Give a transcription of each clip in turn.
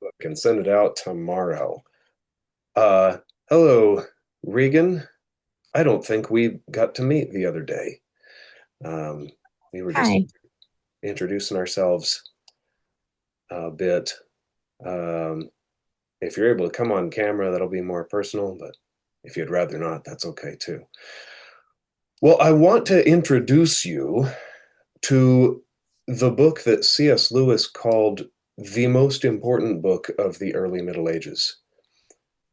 book and send it out tomorrow. Uh, Hello, Regan. I don't think we got to meet the other day. Um, we were just Hi. introducing ourselves a bit. Um, if you're able to come on camera, that'll be more personal, but if you'd rather not, that's okay too. Well, I want to introduce you to the book that C.S. Lewis called the most important book of the early Middle Ages.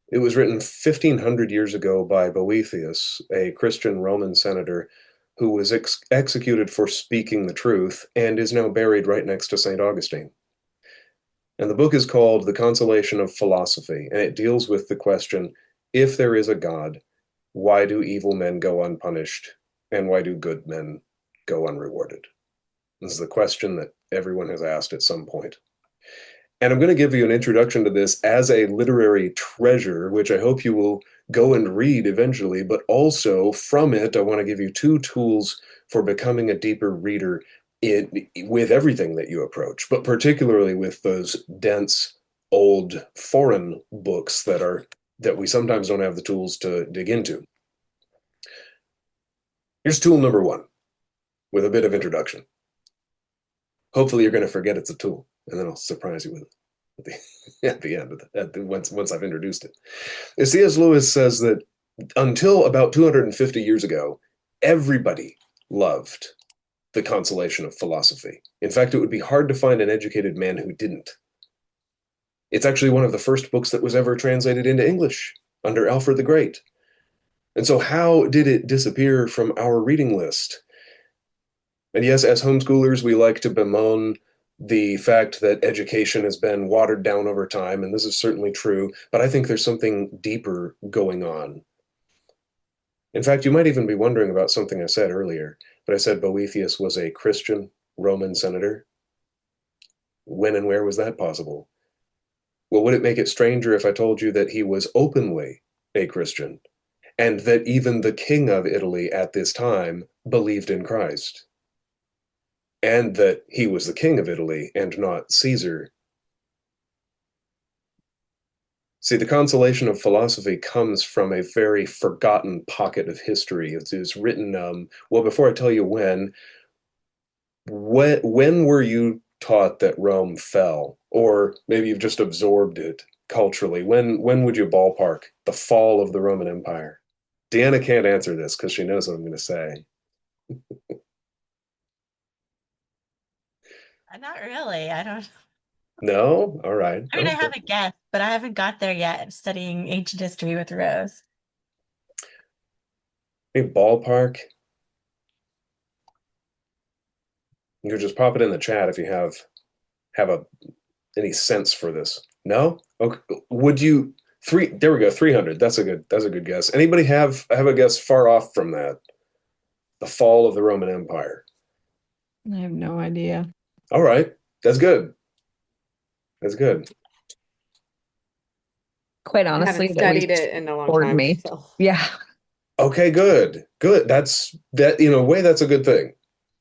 It was written 1500 years ago by Boethius, a Christian Roman senator who was executed for speaking the truth and is now buried right next to St. Augustine. And the book is called The Consolation of Philosophy, and it deals with the question, if there is a God, why do evil men go unpunished and why do good men go unrewarded? This is the question that everyone has asked at some point. And I'm going to give you an introduction to this as a literary treasure, which I hope you will go and read eventually. But also from it, I want to give you two tools for becoming a deeper reader with everything that you approach, but particularly with those dense, old foreign books that we sometimes don't have the tools to dig into. Here's tool number one with a bit of introduction. Hopefully, you're going to forget it's a tool, and then I'll surprise you with it at at the end of once I've introduced it. C.S. Lewis says that until about 250 years ago, everybody loved the consolation of philosophy. In fact, it would be hard to find an educated man who didn't. It's actually one of the first books that was ever translated into English under Alfred the Great. And so, how did it disappear from our reading list? And yes, as homeschoolers, we like to bemoan the fact that education has been watered down over time, and this is certainly true, but I think there's something deeper going on. In fact, you might even be wondering about something I said earlier, but I said Boethius was a Christian Roman senator. When and where was that possible? Well, would it make it stranger if I told you that he was openly a Christian, and that even the king of Italy at this time believed in Christ? And that he was the king of Italy and not Caesar. See, the consolation of philosophy comes from a very forgotten pocket of history. It's written, well, before I tell you when were you taught that Rome fell? Or maybe you've just absorbed it culturally. When would you ballpark the fall of the Roman Empire? Deanna can't answer this because she knows what I'm going to say. Not really. I don't. No? All right. I mean, I Okay. have a guess, but I haven't got there yet studying ancient history with Rose. Hey, ballpark. You could just pop it in the chat if you have a any sense for this. No? Okay. Would you three there we go, 300. That's a good guess. Anybody have a guess far off from that? The fall of the Roman Empire. I have no idea. All right. That's good. That's good. Quite I honestly, haven't it always studied it in a long bored time, me. so. Yeah. Okay, good. Good. That in a way that's a good thing.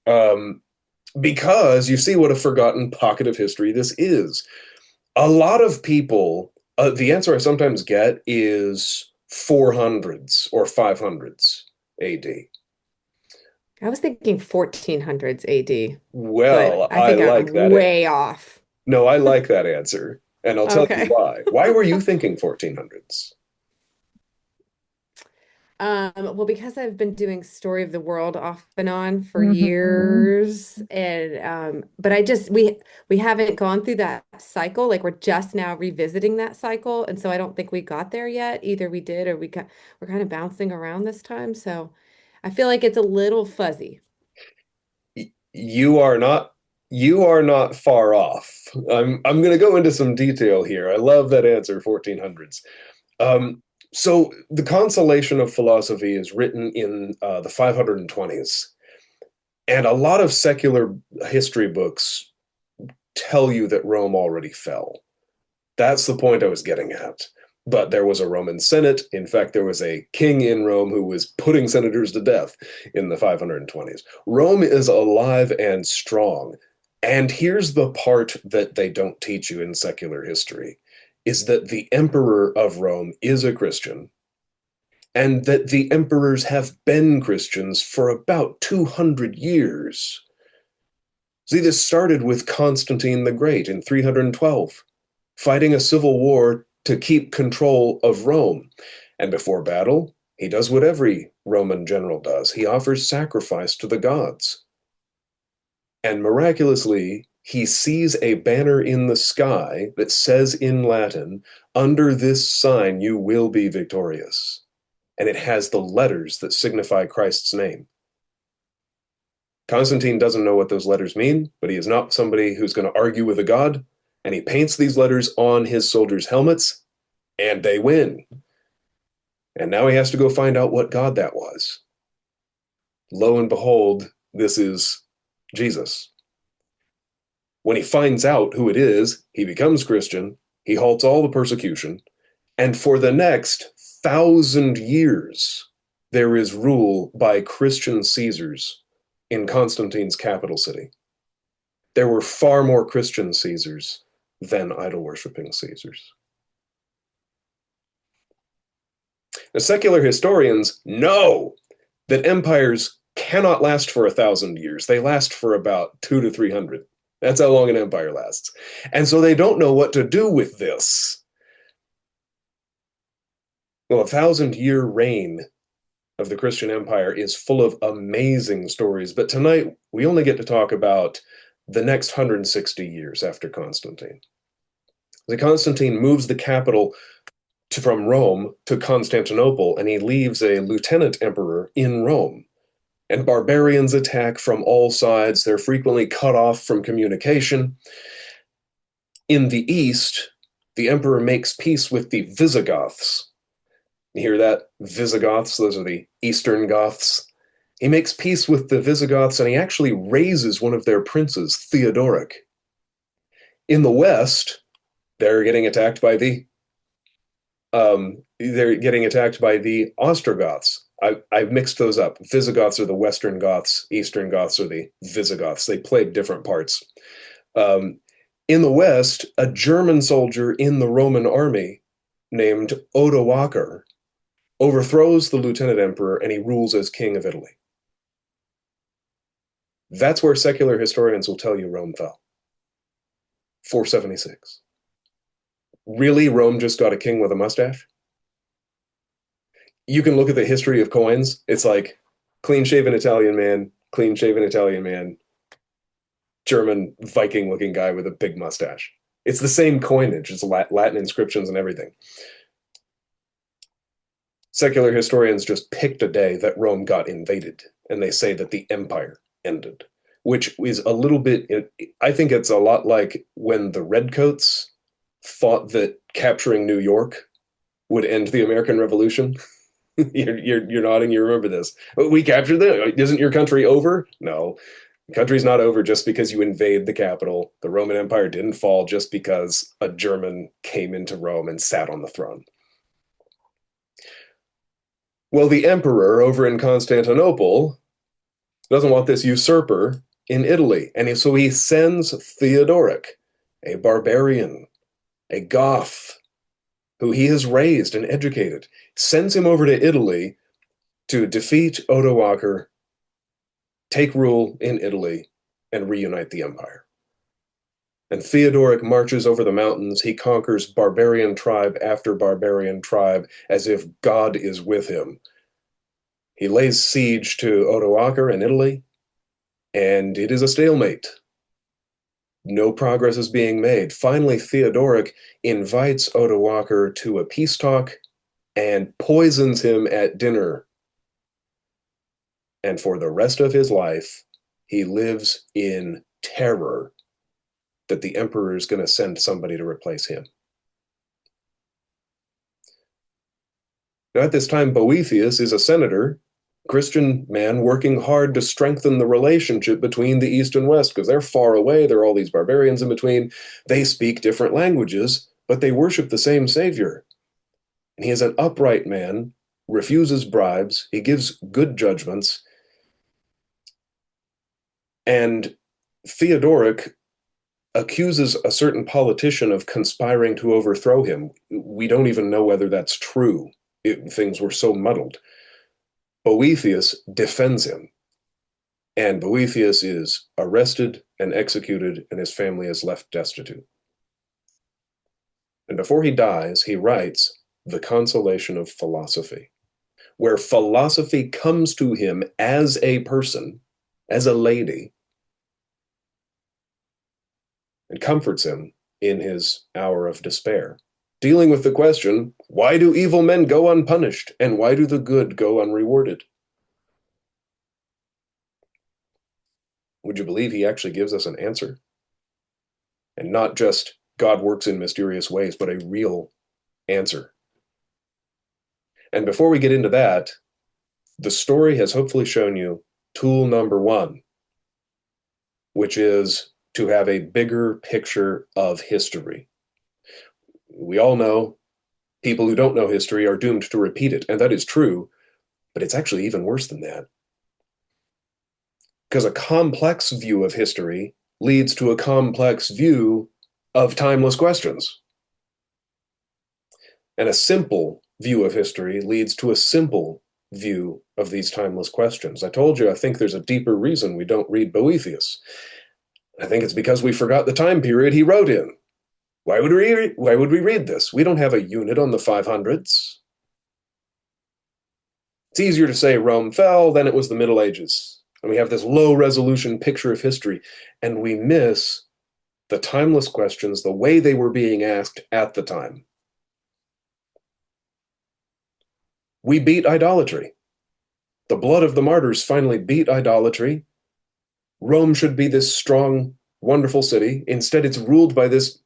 Um because you see what a forgotten pocket of history this is. A lot of people, the answer I sometimes get is 400s or 500s AD. I was thinking 1400s AD, but Well, I I think like I'm that way answer. off. No, I like that answer, and I'll tell you Okay. why. Why were you thinking 1400s? Well, because I've been doing Story of the World off and on for Hmm. years, and but we haven't gone through that cycle. Like we're just now revisiting that cycle, and so I don't think we got there yet. Either we did or we're kind of bouncing around this time. So I feel like it's a little fuzzy. You are not you are not far off. I'm going to go into some detail here. I love that answer, 1400s. Um, so the Consolation of Philosophy is written in the 520s, and a lot of secular history books tell you that Rome already fell. That's the point I was getting at. But there was a Roman Senate. In fact, there was a king in Rome who was putting senators to death in the 520s. Rome is alive and strong. And here's the part that they don't teach you in secular history, is that the emperor of Rome is a Christian, and that the emperors have been Christians for about 200 years. See, this started with Constantine the Great in 312, fighting a civil war to keep control of Rome. And before battle, he does what every Roman general does. He offers sacrifice to the gods. And miraculously, he sees a banner in the sky that says in Latin, "Under this sign you will be victorious." And it has the letters that signify Christ's name. Constantine doesn't know what those letters mean, but he is not somebody who's going to argue with a god, and he paints these letters on his soldiers' helmets, and they win. And now he has to go find out what god that was. Lo and behold, this is Jesus. When he finds out who it is, he becomes Christian, he halts all the persecution, and for the next 1,000 years, there is rule by Christian Caesars in Constantine's capital city. There were far more Christian Caesars than idol-worshipping Caesars. The secular historians know that empires cannot last for 1,000 years. They last for about 200 to 300. That's how long an empire lasts. And so they don't know what to do with this. Well, 1,000-year reign of the Christian Empire is full of amazing stories, but tonight we only get to talk about the next 160 years after Constantine. Constantine moves the capital from Rome to Constantinople, and he leaves a lieutenant emperor in Rome. And barbarians attack from all sides. They're frequently cut off from communication. In the east, the emperor makes peace with the Visigoths. You hear that? Visigoths, those are the Eastern Goths. He makes peace with the Visigoths, and he actually raises one of their princes, Theodoric. In the west, they're getting attacked by the Ostrogoths. I've mixed those up. Visigoths are the Western Goths. Eastern Goths are the Visigoths. They played different parts. In the West, a German soldier in the Roman army named Odoacer overthrows the lieutenant emperor, and he rules as king of Italy. That's where secular historians will tell you Rome fell. 476. Really, Rome just got a king with a mustache? You can look at the history of coins. It's like clean-shaven Italian man, clean-shaven Italian man, German Viking-looking guy with a big mustache. It's the same coinage. It's Latin inscriptions and everything. Secular historians just picked a day that Rome got invaded, and they say that the empire ended, which is a little bit, I think it's a lot like when the Redcoats thought that capturing New York would end the American Revolution. You're nodding, you remember this. We captured them. Isn't your country over? No. The country's not over just because you invade the capital. The Roman Empire didn't fall just because a German came into Rome and sat on the throne. Well, the emperor over in Constantinople doesn't want this usurper in Italy. And so he sends Theodoric, a barbarian, a Goth, who he has raised and educated, sends him over to Italy to defeat Odoacer, take rule in Italy, and reunite the empire. And Theodoric marches over the mountains. He conquers barbarian tribe after barbarian tribe as if God is with him. He lays siege to Odoacer in Italy, and it is a stalemate. No progress is being made. Finally, Theodoric invites Odoacer to a peace talk and poisons him at dinner. And for the rest of his life, he lives in terror that the emperor is going to send somebody to replace him. Now, at this time, Boethius is a senator, Christian man working hard to strengthen the relationship between the East and West, because they're far away. There are all these barbarians in between. They speak different languages, but they worship the same Savior. And he is an upright man, refuses bribes. He gives good judgments. And Theodoric accuses a certain politician of conspiring to overthrow him. We don't even know whether that's true. Things were so muddled. Boethius defends him, and Boethius is arrested and executed, and his family is left destitute. And before he dies, he writes The Consolation of Philosophy, where philosophy comes to him as a person, as a lady, and comforts him in his hour of despair, dealing with the question, why do evil men go unpunished, and why do the good go unrewarded? Would you believe he actually gives us an answer? And not just God works in mysterious ways, but a real answer. And before we get into that, the story has hopefully shown you tool number one, which is to have a bigger picture of history. We all know people who don't know history are doomed to repeat it, and that is true, but it's actually even worse than that. Because a complex view of history leads to a complex view of timeless questions. And a simple view of history leads to a simple view of these timeless questions. I told you, I think there's a deeper reason we don't read Boethius. I think it's because we forgot the time period he wrote in. Why would we read this? We don't have a unit on the 500s. It's easier to say Rome fell than it was the Middle Ages. And we have this low-resolution picture of history, and we miss the timeless questions the way they were being asked at the time. We beat idolatry. The blood of the martyrs finally beat idolatry. Rome should be this strong, wonderful city. Instead, it's ruled by this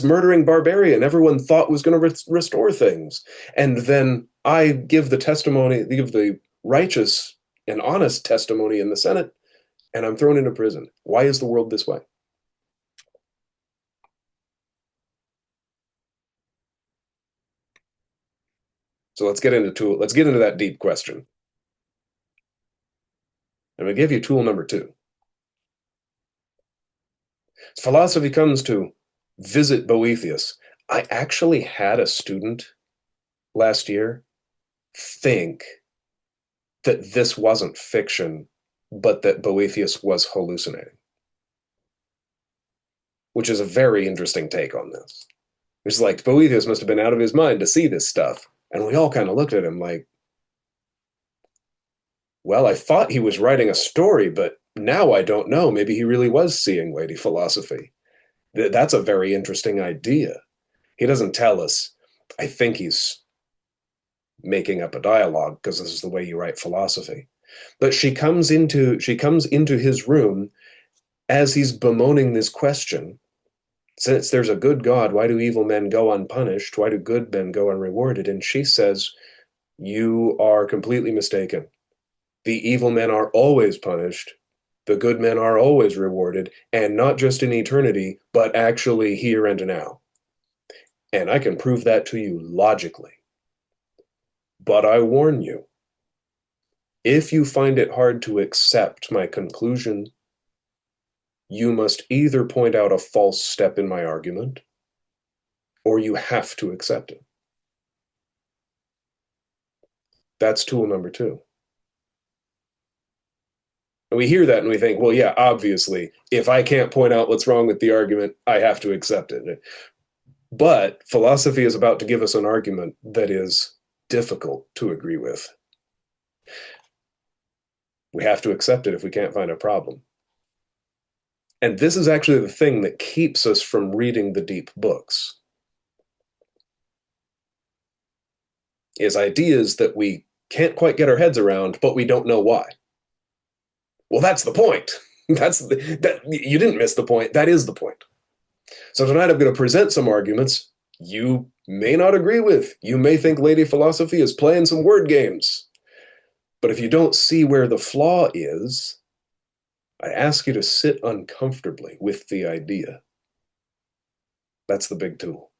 murdering barbarian everyone thought was going to restore things. And then I give the righteous and honest testimony in the Senate, and I'm thrown into prison. Why is the world this way? So let's get into that deep question. I'm going to give you tool number two. Philosophy comes to visit Boethius. I actually had a student last year think that this wasn't fiction, but that Boethius was hallucinating, which is a very interesting take on this. It's like Boethius must have been out of his mind to see this stuff. And we all kind of looked at him like, well, I thought he was writing a story, but now I don't know. Maybe he really was seeing weighty philosophy. That's a very interesting idea. He doesn't tell us. I think he's making up a dialogue because this is the way you write philosophy. But she comes into his room as he's bemoaning this question. Since there's a good God, why do evil men go unpunished? Why do good men go unrewarded? And she says, you are completely mistaken. The evil men are always punished. The good men are always rewarded, and not just in eternity, but actually here and now. And I can prove that to you logically. But I warn you, if you find it hard to accept my conclusion, you must either point out a false step in my argument, or you have to accept it. That's tool number two. And we hear that and we think, well, yeah, obviously, if I can't point out what's wrong with the argument, I have to accept it. But philosophy is about to give us an argument that is difficult to agree with. We have to accept it if we can't find a problem. And this is actually the thing that keeps us from reading the deep books, is ideas that we can't quite get our heads around, but we don't know why. Well, that's the point. You didn't miss the point. That is the point. So tonight I'm going to present some arguments you may not agree with. You may think Lady Philosophy is playing some word games. But if you don't see where the flaw is, I ask you to sit uncomfortably with the idea. That's the big tool.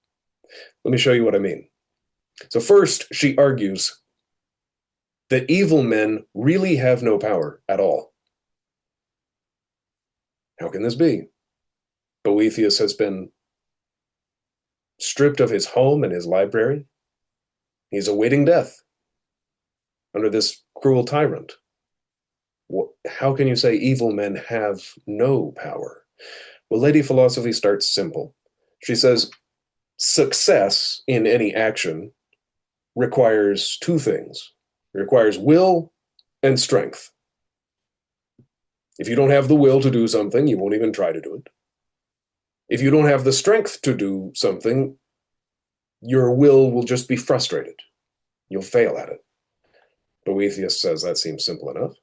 Let me show you what I mean. So first, she argues that evil men really have no power at all. How can this be? Boethius has been stripped of his home and his library. He's awaiting death under this cruel tyrant. How can you say evil men have no power? Well, Lady Philosophy starts simple. She says, success in any action requires two things. It requires will and strength. If you don't have the will to do something, you won't even try to do it. If you don't have the strength to do something, your will just be frustrated. You'll fail at it. Boethius says that seems simple enough.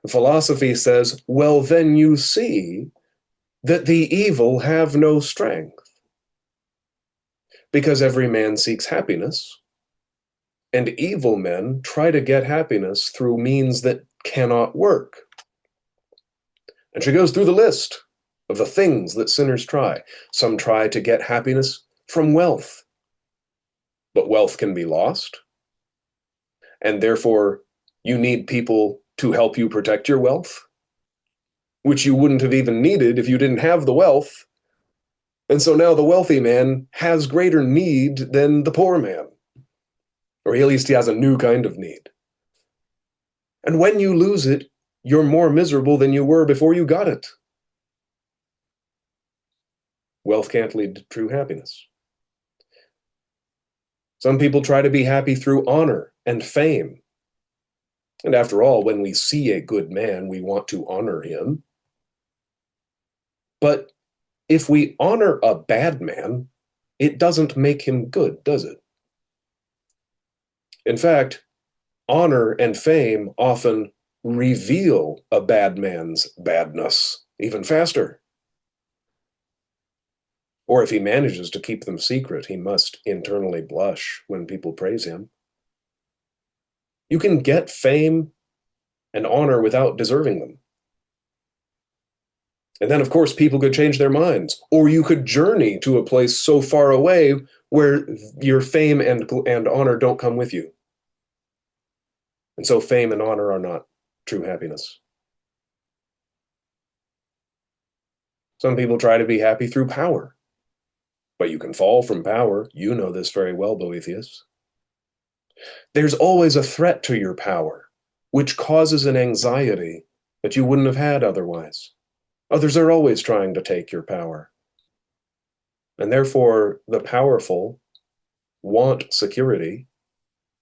Philosophy says, well, then you see that the evil have no strength, because every man seeks happiness, and evil men try to get happiness through means that cannot work. And she goes through the list of the things that sinners try. Some try to get happiness from wealth, but wealth can be lost, and therefore you need people to help you protect your wealth, which you wouldn't have even needed if you didn't have the wealth. And so now the wealthy man has greater need than the poor man, or at least he has a new kind of need. And when you lose it, you're more miserable than you were before you got it. Wealth can't lead to true happiness. Some people try to be happy through honor and fame. And after all, when we see a good man, we want to honor him. But if we honor a bad man, it doesn't make him good, does it? In fact, honor and fame often reveal a bad man's badness even faster. Or if he manages to keep them secret, he must internally blush when people praise him. You can get fame and honor without deserving them. And then, of course, people could change their minds. Or you could journey to a place so far away where your fame and honor don't come with you. And so fame and honor are not true happiness. Some people try to be happy through power. But you can fall from power. You know this very well, Boethius. There's always a threat to your power, which causes an anxiety that you wouldn't have had otherwise. Others are always trying to take your power. And therefore, the powerful want security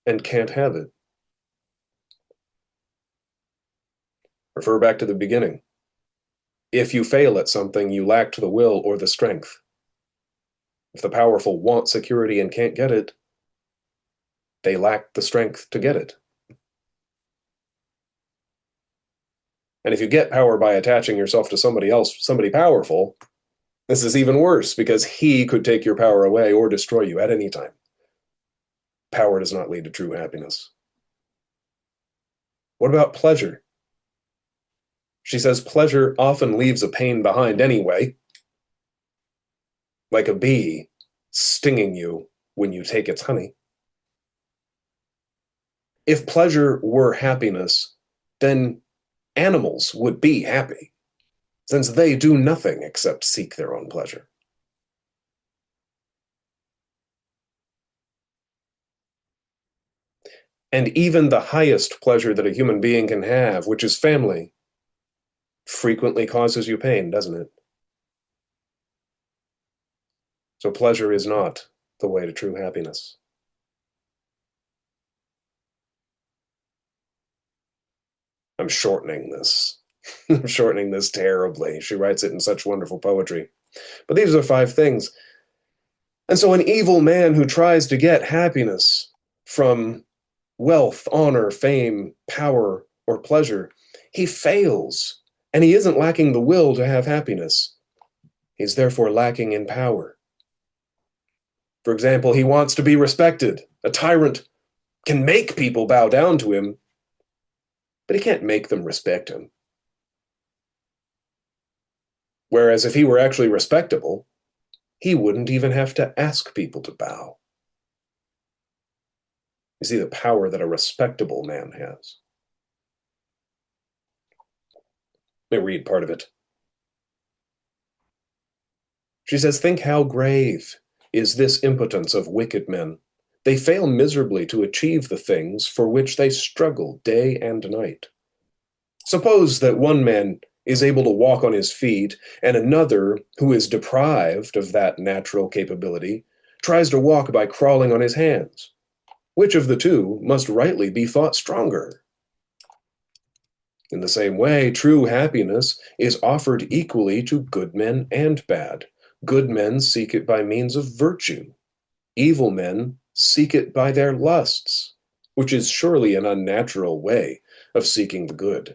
and can't have it. Refer back to the beginning. If you fail at something, you lacked the will or the strength. If the powerful want security and can't get it, they lack the strength to get it. And if you get power by attaching yourself to somebody else, somebody powerful, this is even worse because he could take your power away or destroy you at any time. Power does not lead to true happiness. What about pleasure? She says pleasure often leaves a pain behind anyway, like a bee stinging you when you take its honey. If pleasure were happiness, then animals would be happy, since they do nothing except seek their own pleasure. And even the highest pleasure that a human being can have, which is family, frequently causes you pain, doesn't it? So pleasure is not the way to true happiness. I'm shortening this. I'm shortening this terribly. She writes it in such wonderful poetry. But these are 5 things. And so an evil man who tries to get happiness from wealth, honor, fame, power, or pleasure, he fails. And he isn't lacking the will to have happiness. He's therefore lacking in power. For example, he wants to be respected. A tyrant can make people bow down to him, but he can't make them respect him. Whereas if he were actually respectable, he wouldn't even have to ask people to bow. You see the power that a respectable man has. Let me read part of it. She says, think how grave is this impotence of wicked men. They fail miserably to achieve the things for which they struggle day and night. Suppose that one man is able to walk on his feet, and another, who is deprived of that natural capability, tries to walk by crawling on his hands. Which of the two must rightly be thought stronger? In the same way, true happiness is offered equally to good men and bad. Good men seek it by means of virtue. Evil men seek it by their lusts, which is surely an unnatural way of seeking the good.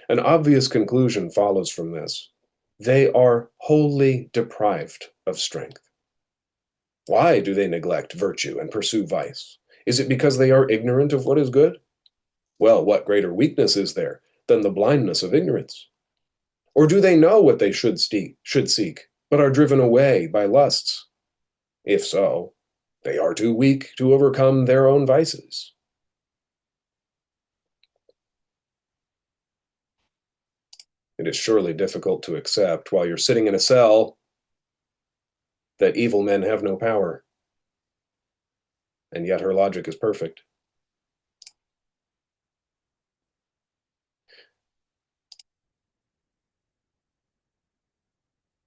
An obvious conclusion follows from this. They are wholly deprived of strength. Why do they neglect virtue and pursue vice? Is it because they are ignorant of what is good? Well, what greater weakness is there than the blindness of ignorance? Or do they know what they should seek, but are driven away by lusts? If so, they are too weak to overcome their own vices. It is surely difficult to accept while you're sitting in a cell that evil men have no power. And yet her logic is perfect.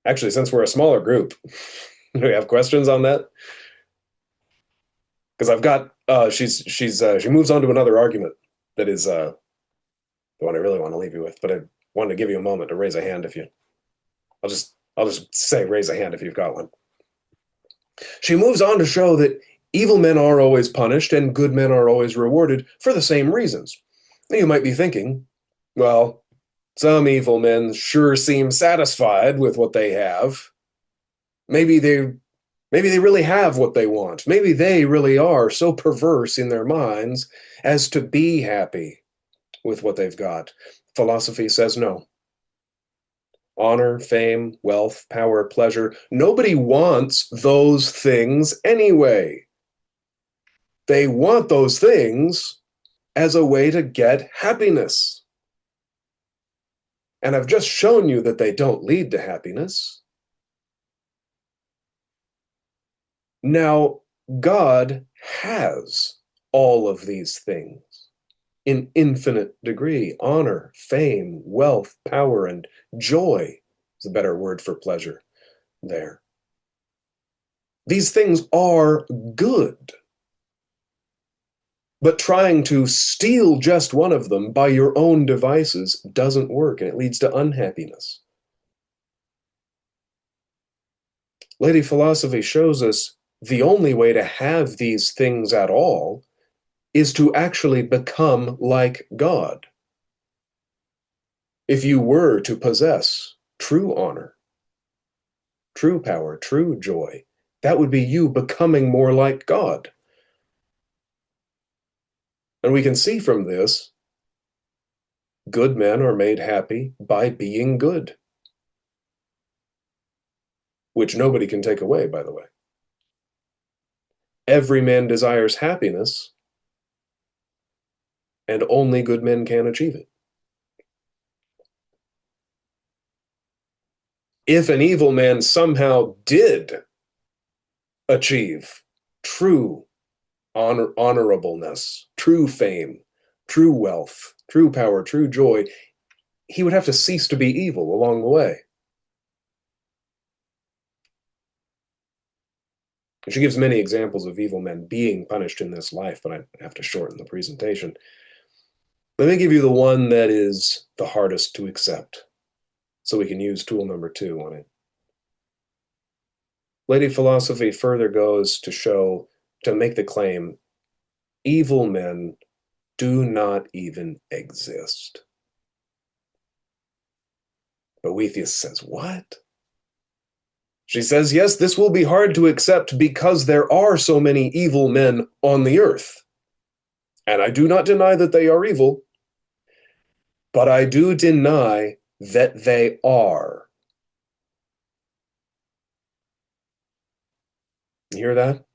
Actually, since we're a smaller group, do we have questions on that? Because I've got she moves on to another argument that is the one I really want to leave you with, but I wanted to give you a moment to raise a hand if you I'll just say raise a hand if you've got one. She moves on to show that evil men are always punished and good men are always rewarded for the same reasons. Now you might be thinking, well, some evil men sure seem satisfied with what they have. Maybe they really have what they want. Maybe they really are so perverse in their minds as to be happy with what they've got. Philosophy says no. Honor, fame, wealth, power, pleasure. Nobody wants those things anyway. They want those things as a way to get happiness. And I've just shown you that they don't lead to happiness. Now, God has all of these things in infinite degree. Honor, fame, wealth, power, and joy is a better word for pleasure there. These things are good. But trying to steal just one of them by your own devices doesn't work, and it leads to unhappiness. Lady Philosophy shows us the only way to have these things at all is to actually become like God. If you were to possess true honor, true power, true joy, that would be you becoming more like God. And we can see from this, good men are made happy by being good, which nobody can take away, by the way. Every man desires happiness, and only good men can achieve it. If an evil man somehow did achieve true honorableness, true fame, true wealth, true power, true joy, he would have to cease to be evil along the way. She gives many examples of evil men being punished in this life, but I have to shorten the presentation. Let me give you the one that is the hardest to accept, so we can use tool number 2 on it. Lady Philosophy further goes to make the claim, evil men do not even exist. Boethius says, what? She says, yes, this will be hard to accept because there are so many evil men on the earth. And I do not deny that they are evil, but I do deny that they are. You hear that?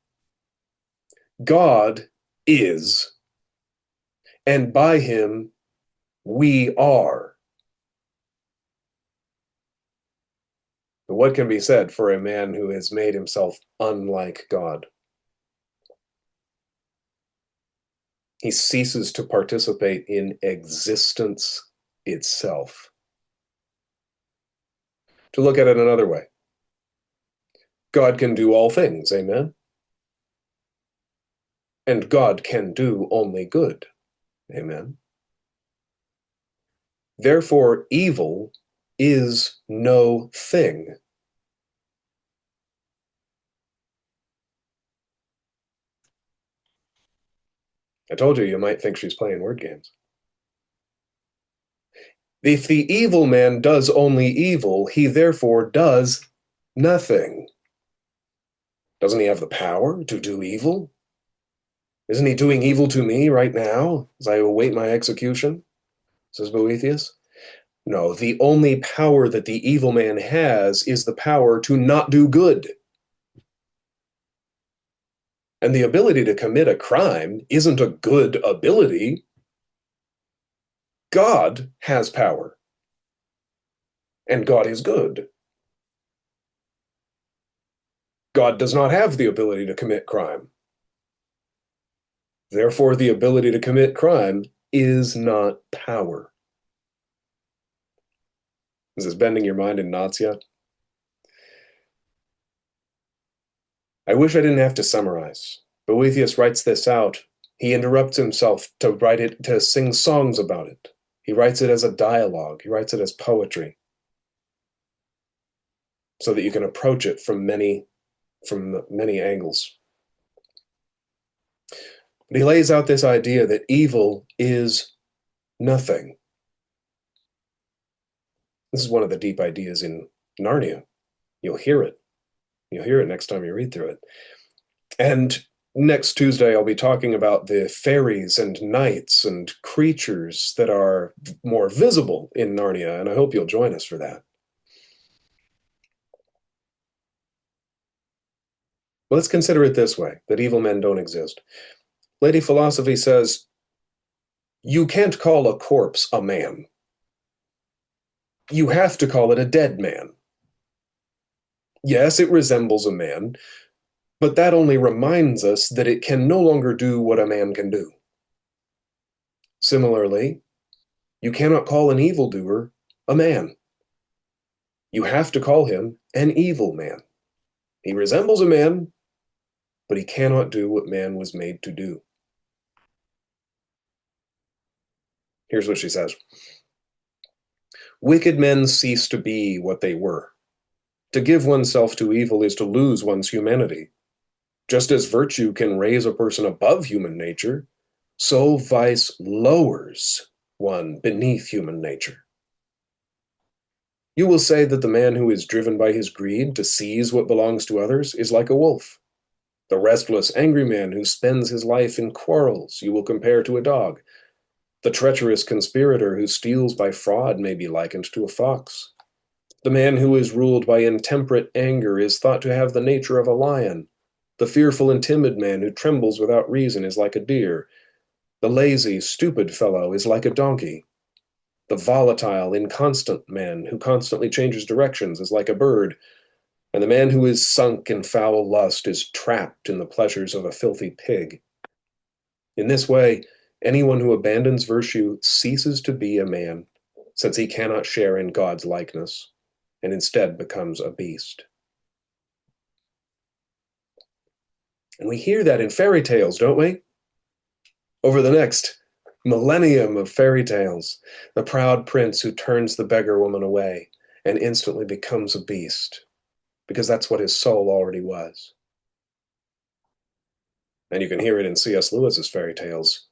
God is, and by him we are. But what can be said for a man who has made himself unlike God? He ceases to participate in existence itself. To look at it another way, God can do all things, amen? And God can do only good, amen? Therefore, evil is no thing. I told you might think she's playing word games. If the evil man does only evil, he therefore does nothing. Doesn't he have the power to do evil? Isn't he doing evil to me right now as I await my execution? Says Boethius. No, the only power that the evil man has is the power to not do good. And the ability to commit a crime isn't a good ability. God has power. And God is good. God does not have the ability to commit crime. Therefore, the ability to commit crime is not power. Is this bending your mind in knots yet? I wish I didn't have to summarize. Boethius writes this out. He interrupts himself to write it, to sing songs about it. He writes it as a dialogue. He writes it as poetry, so that you can approach it from many angles. But he lays out this idea that evil is nothing. This is one of the deep ideas in Narnia. You'll hear it. You'll hear it next time you read through it. And next Tuesday, I'll be talking about the fairies and knights and creatures that are more visible in Narnia, and I hope you'll join us for that. Let's consider it this way, that evil men don't exist. Lady Philosophy says, you can't call a corpse a man. You have to call it a dead man. Yes, it resembles a man, but that only reminds us that it can no longer do what a man can do. Similarly, you cannot call an evildoer a man. You have to call him an evil man. He resembles a man, but he cannot do what man was made to do. Here's what she says. Wicked men cease to be what they were. To give oneself to evil is to lose one's humanity. Just as virtue can raise a person above human nature, so vice lowers one beneath human nature. You will say that the man who is driven by his greed to seize what belongs to others is like a wolf. The restless, angry man who spends his life in quarrels you will compare to a dog. The treacherous conspirator who steals by fraud may be likened to a fox. The man who is ruled by intemperate anger is thought to have the nature of a lion. The fearful and timid man who trembles without reason is like a deer. The lazy, stupid fellow is like a donkey. The volatile, inconstant man who constantly changes directions is like a bird. And the man who is sunk in foul lust is trapped in the pleasures of a filthy pig. In this way, anyone who abandons virtue ceases to be a man, since he cannot share in God's likeness, and instead becomes a beast. And we hear that in fairy tales, don't we? Over the next millennium of fairy tales, the proud prince who turns the beggar woman away and instantly becomes a beast, because that's what his soul already was. And you can hear it in C.S. Lewis's fairy tales.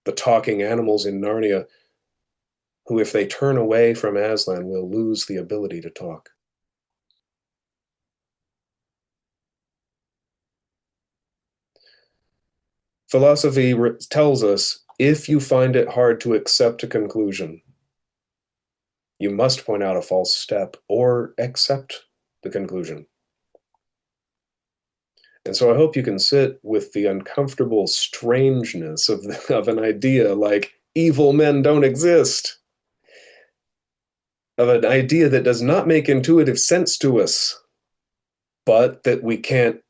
The talking animals in Narnia, who, if they turn away from Aslan, will lose the ability to talk. Philosophy tells us, if you find it hard to accept a conclusion, you must point out a false step or accept the conclusion. And so I hope you can sit with the uncomfortable strangeness of an idea like evil men don't exist. of an idea that does not make intuitive sense to us, but that we can't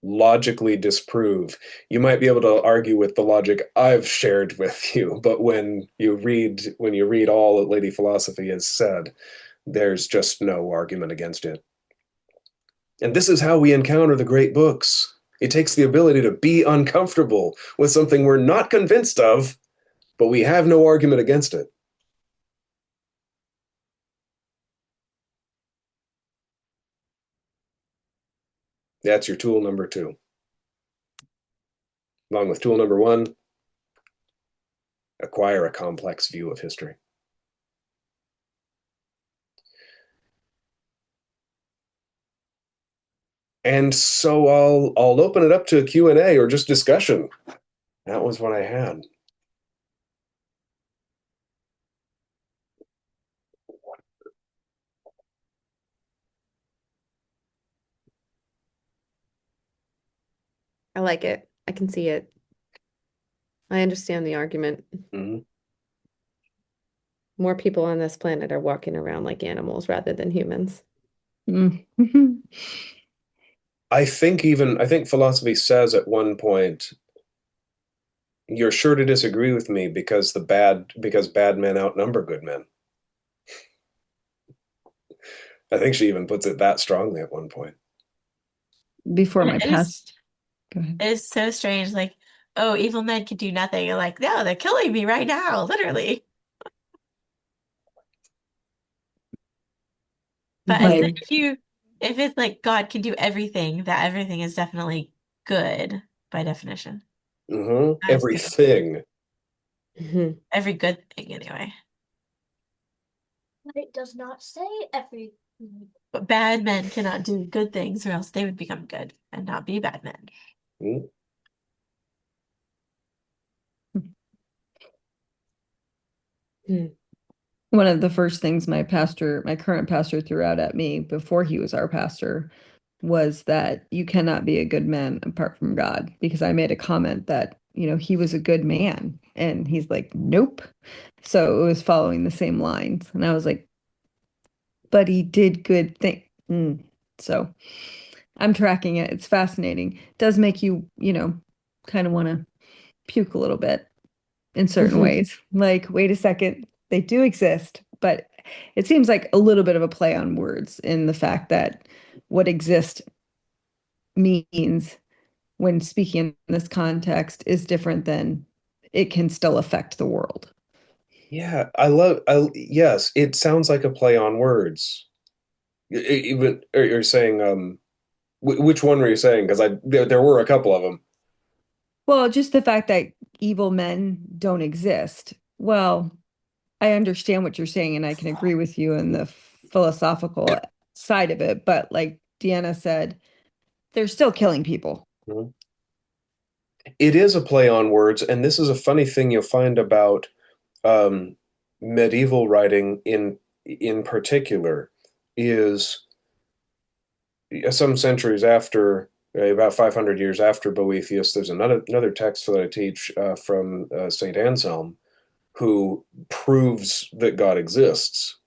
logically disprove. You might be able to argue with the logic I've shared with you, but when you read all that Lady Philosophy has said, there's just no argument against it. And this is how we encounter the great books. It takes the ability to be uncomfortable with something we're not convinced of, but we have no argument against it. That's your tool number 2. Along with tool number 1, acquire a complex view of history. And so I'll open it up to a Q&A or just discussion. That was what I had. I like it. I can see it. I understand the argument. Mhm. More people on this planet are walking around like animals rather than humans. Mm. I think philosophy says at one point, you're sure to disagree with me because bad men outnumber good men. I think she even puts it that strongly at one point. Before And my it past. Go ahead. is so strange. Like, oh, evil men can do nothing. You're like, no, they're killing me right now, literally. But as My if it's like God can do everything, that everything is definitely good by definition. God is good. Everything. Mhm. Every good thing, anyway. It does not say every. But bad men cannot do good things, or else they would become good and not be bad men. Mm. Hmm. One of the first things my current pastor threw out at me before he was our pastor was that you cannot be a good man apart from God, because I made a comment that, he was a good man. And he's like, nope. So it was following the same lines. And I was like, but he did good things. So I'm tracking it. It's fascinating. It does make you, kind of want to puke a little bit in certain ways. Like, wait a second, they do exist, but it seems like a little bit of a play on words in the fact that what exist means when speaking in this context is different than it can still affect the world. Yeah, yes, it sounds like a play on words. Even you're saying, which one were you saying? Because there were a couple of them. Well, just the fact that evil men don't exist. Well, I understand what you're saying, and I can agree with you in the philosophical side of it. But like Deanna said, they're still killing people. Mhm. It is a play on words, and this is a funny thing you'll find about um, medieval writing in particular. Is some centuries after, about 500 years after Boethius, there's another text that I teach from Saint Anselm, who proves that God exists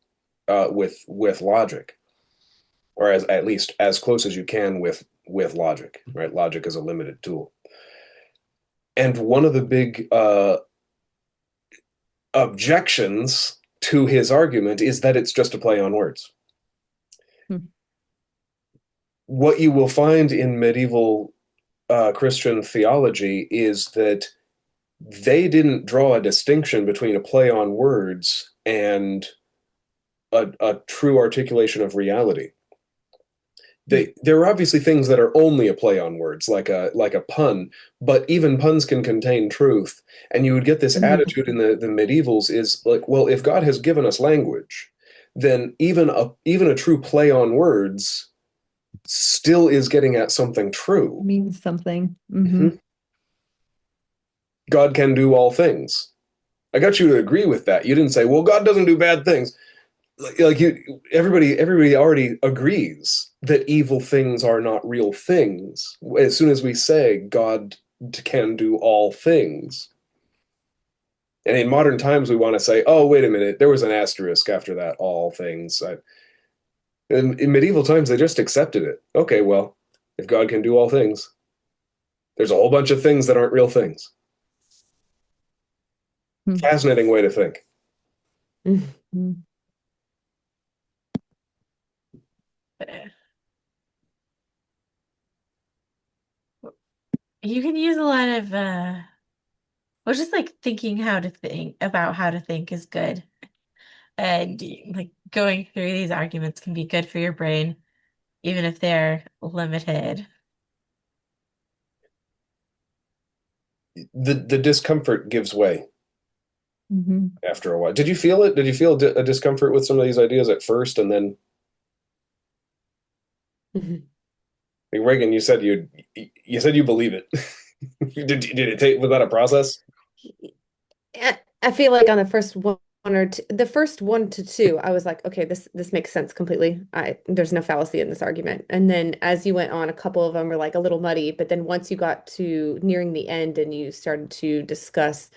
with logic, or at least as close as you can with logic. Right, logic is a limited tool, and one of the big objections to his argument is that it's just a play on words. Hmm. What you will find in medieval Christian theology is that they didn't draw a distinction between a play on words and a true articulation of reality. There are obviously things that are only a play on words, like a pun, but even puns can contain truth. And you would get this attitude in the medievals is like, well, if God has given us language, then even a true play on words still is getting at something true. Means something. God can do all things. I got you to agree with that. You didn't say, well, God doesn't do bad things. Everybody already agrees that evil things are not real things. As soon as we say God can do all things. And in modern times, we want to say, oh, wait a minute, there was an asterisk after that, all things. In medieval times, they just accepted it. Okay, well, if God can do all things, there's a whole bunch of things that aren't real things. Fascinating way to think. Mhm. You can use a lot of well, just like thinking how to think about how to think is good. And like going through these arguments can be good for your brain, even if they're limited. The discomfort gives way Mhm. after a while. Did you feel it? Did you feel a discomfort with some of these ideas at first, and then like Reagan, you said you believe it. Did it take, was that a process? I feel like on the first one or two, the first 1 to 2, I was like, okay, this makes sense completely. There's no fallacy in this argument. And then as you went on, a couple of them were like a little muddy. But then once you got to nearing the end and you started to discuss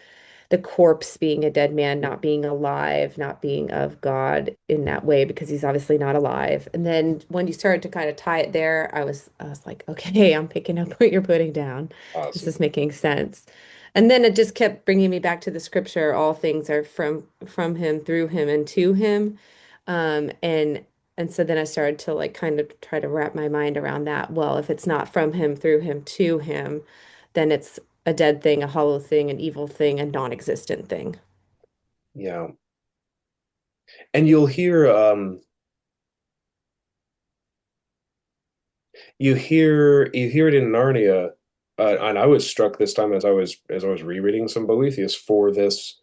the corpse being a dead man, not being alive, not being of God in that way, because he's obviously not alive. And then when you started to kind of tie it there, I was like, okay, I'm picking up what you're putting down. This Awesome. is making sense. And then it just kept bringing me back to the scripture. All things are from him, through him, and to him. And so then I started to like kind of try to wrap my mind around that. Well, if it's not from him, through him, to him, then it's a dead thing, a hollow thing, an evil thing, a non-existent thing. Yeah. And you hear it in Narnia, and I was struck this time as I was rereading some Boethius for this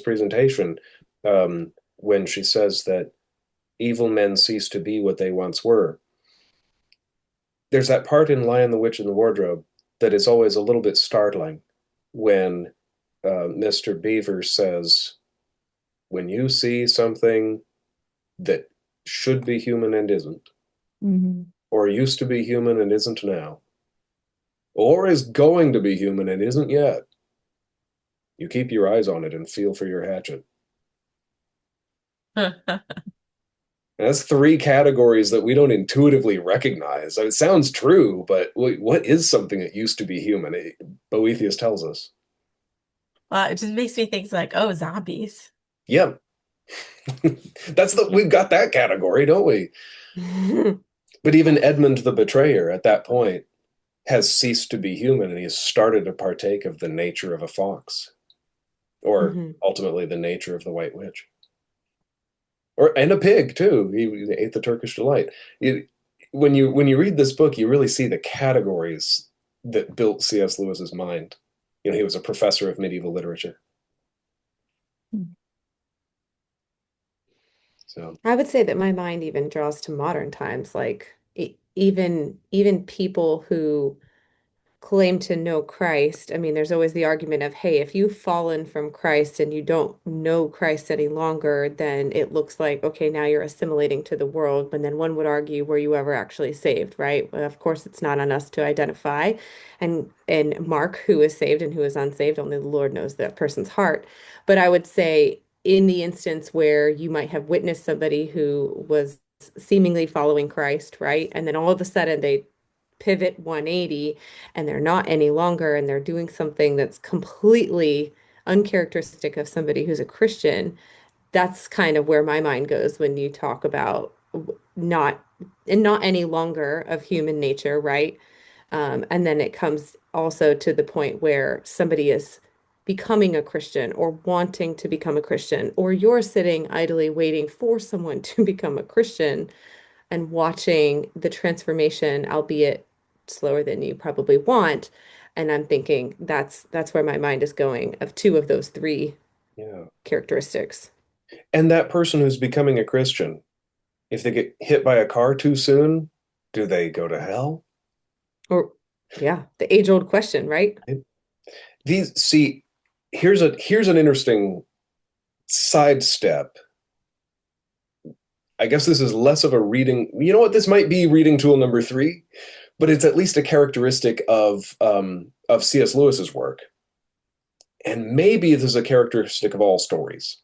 presentation, when she says that evil men cease to be what they once were. There's that part in Lion, the Witch, and the Wardrobe that is always a little bit startling when Mr. Beaver says, "When you see something that should be human and isn't, Mhm. or used to be human and isn't now, or is going to be human and isn't yet, you keep your eyes on it and feel for your hatchet." And that's three categories that we don't intuitively recognize. I mean, it sounds true, but what is something that used to be human? Boethius tells us. Well, it just makes me think like, oh, zombies. Yeah, we've got that category, don't we? But even Edmund the Betrayer at that point has ceased to be human and he has started to partake of the nature of a fox, or Mhm. ultimately the nature of the White Witch. And a pig too. He ate the Turkish delight. When you read this book, you really see the categories that built C.S. Lewis's mind. You know, he was a professor of medieval literature. So I would say that my mind even draws to modern times, like even people who claim to know Christ. I mean, there's always the argument of, hey, if you've fallen from Christ and you don't know Christ any longer, then it looks like, okay, now you're assimilating to the world. But then one would argue, were you ever actually saved, right? Well, of course, it's not on us to identify and mark who is saved and who is unsaved. Only the Lord knows that person's heart. But I would say in the instance where you might have witnessed somebody who was seemingly following Christ, right? And then all of a sudden they pivot 180 and they're not any longer and they're doing something that's completely uncharacteristic of somebody who's a Christian. That's kind of where my mind goes when you talk about not and not any longer of human nature, right? And then it comes also to the point where somebody is becoming a Christian or wanting to become a Christian, or you're sitting idly waiting for someone to become a Christian and watching the transformation, albeit slower than you probably want. And I'm thinking that's where my mind is going of two of those three yeah. characteristics. And that person who's becoming a Christian, if they get hit by a car too soon, do they go to hell? Or yeah, the age-old question, right? These see, here's an interesting sidestep. I guess this is less of a reading. You know what? This might be reading tool number three, but it's at least a characteristic of C.S. Lewis's work. And maybe this is a characteristic of all stories.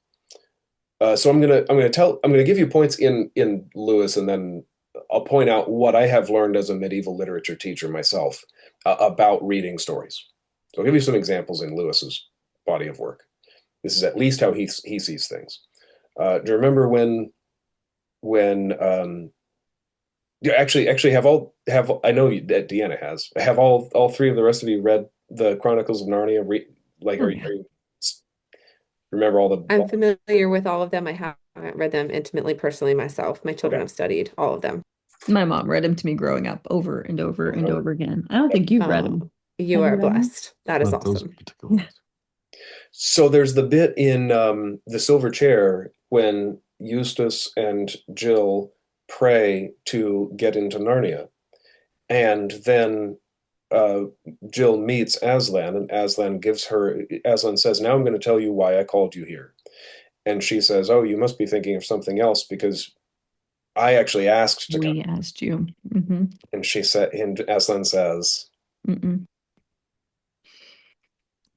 So I'm gonna give you points in Lewis, and then I'll point out what I have learned as a medieval literature teacher myself about reading stories. So I'll give you some examples in Lewis's body of work. This is at least how he sees things. Do you remember when yeah, actually have I know that Deanna has. Have all three of the rest of you read the Chronicles of Narnia? Like, Oh, yeah. are you remember all the? I'm familiar with all of them. I haven't read them intimately, personally myself. My children Okay. have studied all of them. My mom read them to me growing up over and over and over again. I don't think you've read them. You Have you are read them? blessed. That is Not those awesome. particular ones. So there's the bit in The Silver Chair when Eustace and Jill pray to get into Narnia, and then uh, Jill meets Aslan, and Aslan says, "Now I'm going to tell you why I called you here." And she says, "Oh, you must be thinking of something else because I actually asked to come." We asked you. Mm-hmm. And Aslan says, Mm-mm.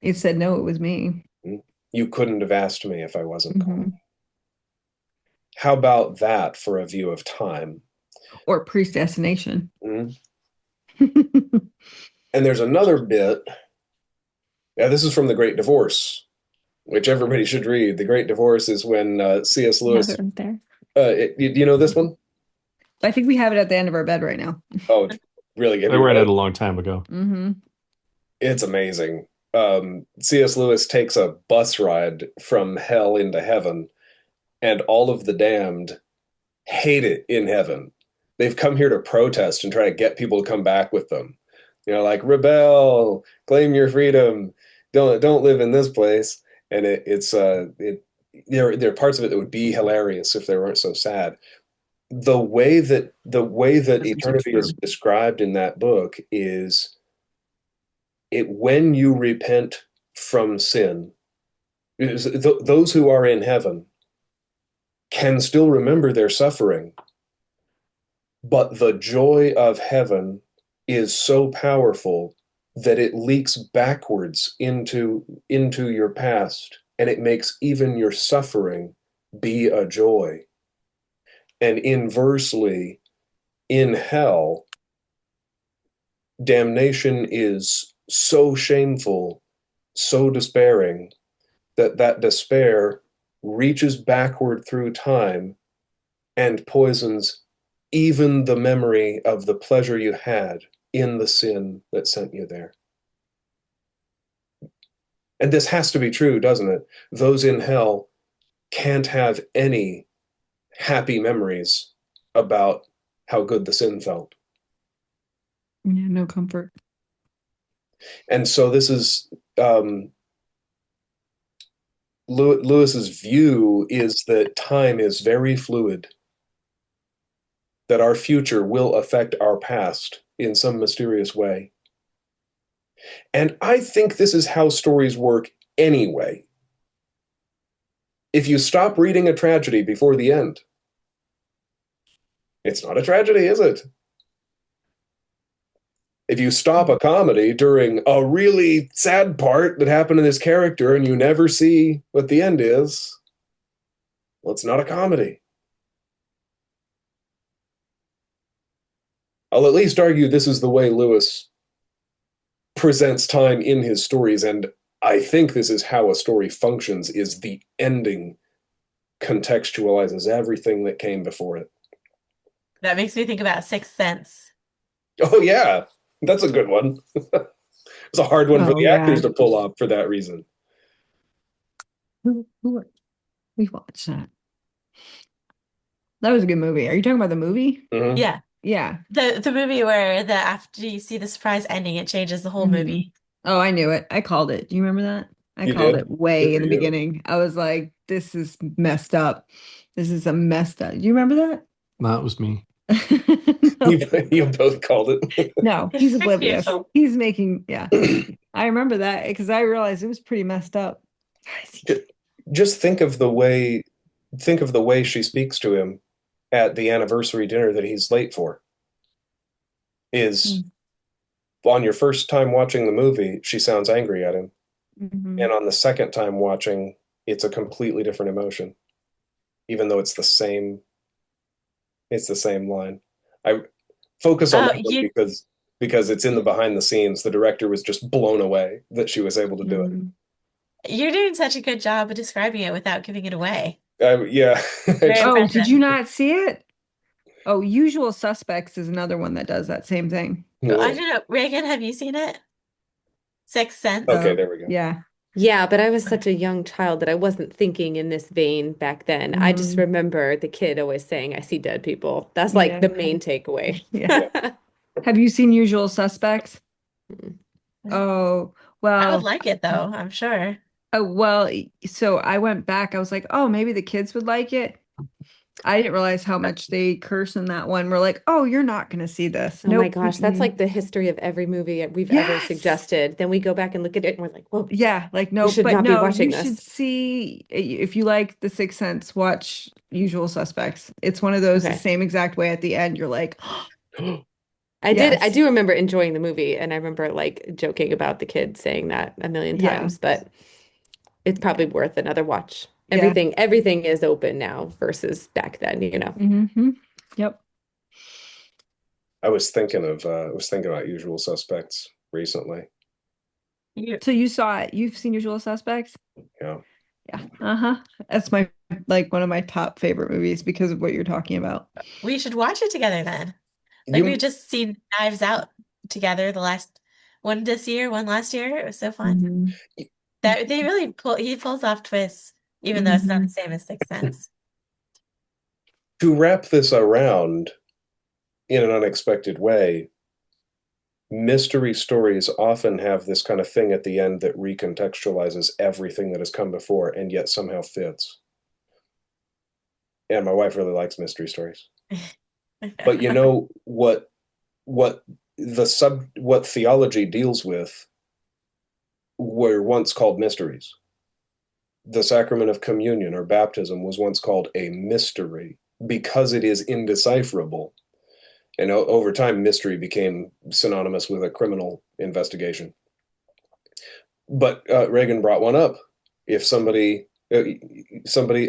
It said no, it was me. "You couldn't have asked me if I wasn't Mm-hmm. calling." How about that for a view of time? Or predestination. Mm. And there's another bit. Yeah, this is from The Great Divorce, which everybody should read. The Great Divorce is when C.S. You have Lewis. it right there. Do you know this one? I think we have it at the end of our bed right now. Oh, really? Have I you read read it it? a long time ago. Mm-hmm. It's amazing. C.S. Lewis takes a bus ride from hell into heaven, and all of the damned hate it in heaven. They've come here to protest and try to get people to come back with them. Like rebel, claim your freedom, don't live in this place. And there are parts of it that would be hilarious if they weren't so sad. The way that That's so eternity true. is described in that book is it when you repent from sin, those who are in heaven can still remember their suffering, but the joy of heaven is so powerful that it leaks backwards into your past, and it makes even your suffering be a joy. And inversely, in hell, damnation is so shameful, so despairing, that despair reaches backward through time and poisons even the memory of the pleasure you had in the sin that sent you there. And this has to be true, doesn't it? Those in hell can't have any happy memories about how good the sin felt. Yeah, no comfort. And so this is Lewis's view is that time is very fluid, that our future will affect our past in some mysterious way. And I think this is how stories work anyway. If you stop reading a tragedy before the end, it's not a tragedy, is it? If you stop a comedy during a really sad part that happened to this character and you never see what the end is, well, it's not a comedy. I'll at least argue this is the way Lewis presents time in his stories, and I think this is how a story functions, is the ending contextualizes everything that came before it. That makes me think about Sixth Sense. Oh yeah, that's a good one. It's a hard one for Oh, the actors yeah. to pull off for that reason. We watched that. That was a good movie. Are you talking about the movie? Mhm. Yeah. Yeah. The movie where after you see the surprise ending, it changes the whole Mhm. movie. Oh, I knew it. I called it. Do you remember that? I You called did? it way Good in for the you. beginning. I was like, this is messed up. This is a messed up. Do you remember that? That was me. No, You both called it. no, he's oblivious. Cute. He's making, yeah. I remember that because I realized it was pretty messed up. Just think of the way she speaks to him at the anniversary dinner that he's late for. Is on your first time watching the movie, she sounds angry at him. Mhm. And on the second time watching, it's a completely different emotion, even though it's the same line. I focus on Oh, that one because it's in the behind the scenes. The director was just blown away that she was able to do Mhm. you're doing such a good job of describing it without giving it away. it. Yeah, Very Oh, did you impressive. not see it? Oh, Usual Suspects is another one that does that same thing. I Whoa. don't know. Reagan, have you seen it? Sixth Sense? Okay, Oh, there we go. yeah. Yeah, but I was such a young child that I wasn't thinking in this vein back then. I just Mhm. remember the kid always saying, I see dead people. That's like Yeah. the main takeaway. Yeah. Yeah. Have you seen Usual Suspects? Oh, I would well, like it though, I'm sure. so I went back. I was like, oh, maybe the kids would like it. I didn't realize how much they curse in that one. We're like, oh, you're not going to see this. Oh my Nope. gosh, that's Mm-mm. like the history of every movie we've ever Yes. suggested. Then we go back and look at it and we're like, whoa, Yeah, like we no, should but not be no, watching you should this. see if you like The Sixth Sense, watch Usual Suspects. It's one of those the Okay. same exact way at the end. You're like, I yes, do remember enjoying the movie, and I remember like joking about the kids saying that a million yeah, times, but it's probably worth another watch. yeah. Everything is open now versus back then, you know. Hmm. Yep. I was thinking about Usual Suspects recently. You, So you saw it. You've seen Usual Suspects? Yeah. Yeah. Uh-huh. That's my like one of my top favorite movies because of what you're talking about. we should watch it together then. Like we've You just seen Knives Out together, the last one this year, one last year. It was so fun. Hmm. That they really he pulls off twists, even though it's not the Hmm. same as Sixth Sense. to wrap this around in an unexpected way, mystery stories often have this kind of thing at the end that recontextualizes everything that has come before and yet somehow fits. And my wife really likes mystery stories. But you know what what theology deals with were once called mysteries. The sacrament of communion or baptism was once called a mystery because it is indecipherable. And over time, mystery became synonymous with a criminal investigation. But Reagan brought one up. If somebody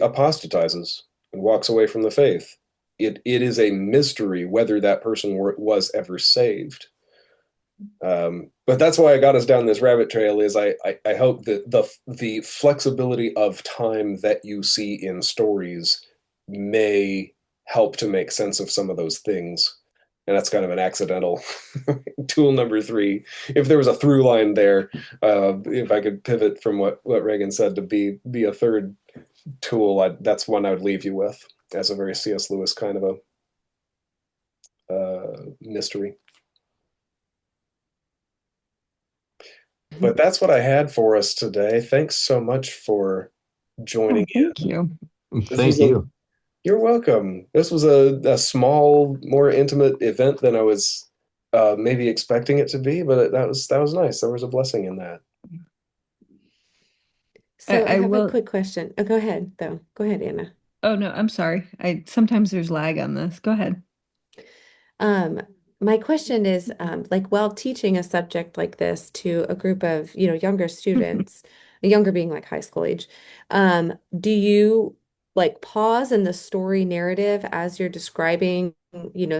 apostatizes and walks away from the faith, it is a mystery whether that person was ever saved. But that's why I got us down this rabbit trail. Is I hope that the flexibility of time that you see in stories may help to make sense of some of those things. And that's kind of an accidental tool number three. If there was a through line there, if I could pivot from what Reagan said to be a third tool, that's one I would leave you with as a very C.S. Lewis kind of a mystery. But that's what I had for us today. Thanks so much for joining Oh, in. thank you. This was Thank you. you're welcome. This was a small, more intimate event than I was maybe expecting it to be, but that was nice. There was a blessing in that. So I I have a will. quick question. Oh, go ahead, though. Go ahead, Anna. Oh no, I'm sorry. I sometimes there's lag on this. Go ahead. Um, my question is, like, while teaching a subject like this to a group of, younger students, younger being like high school age, do you like pause in the story narrative as you're describing,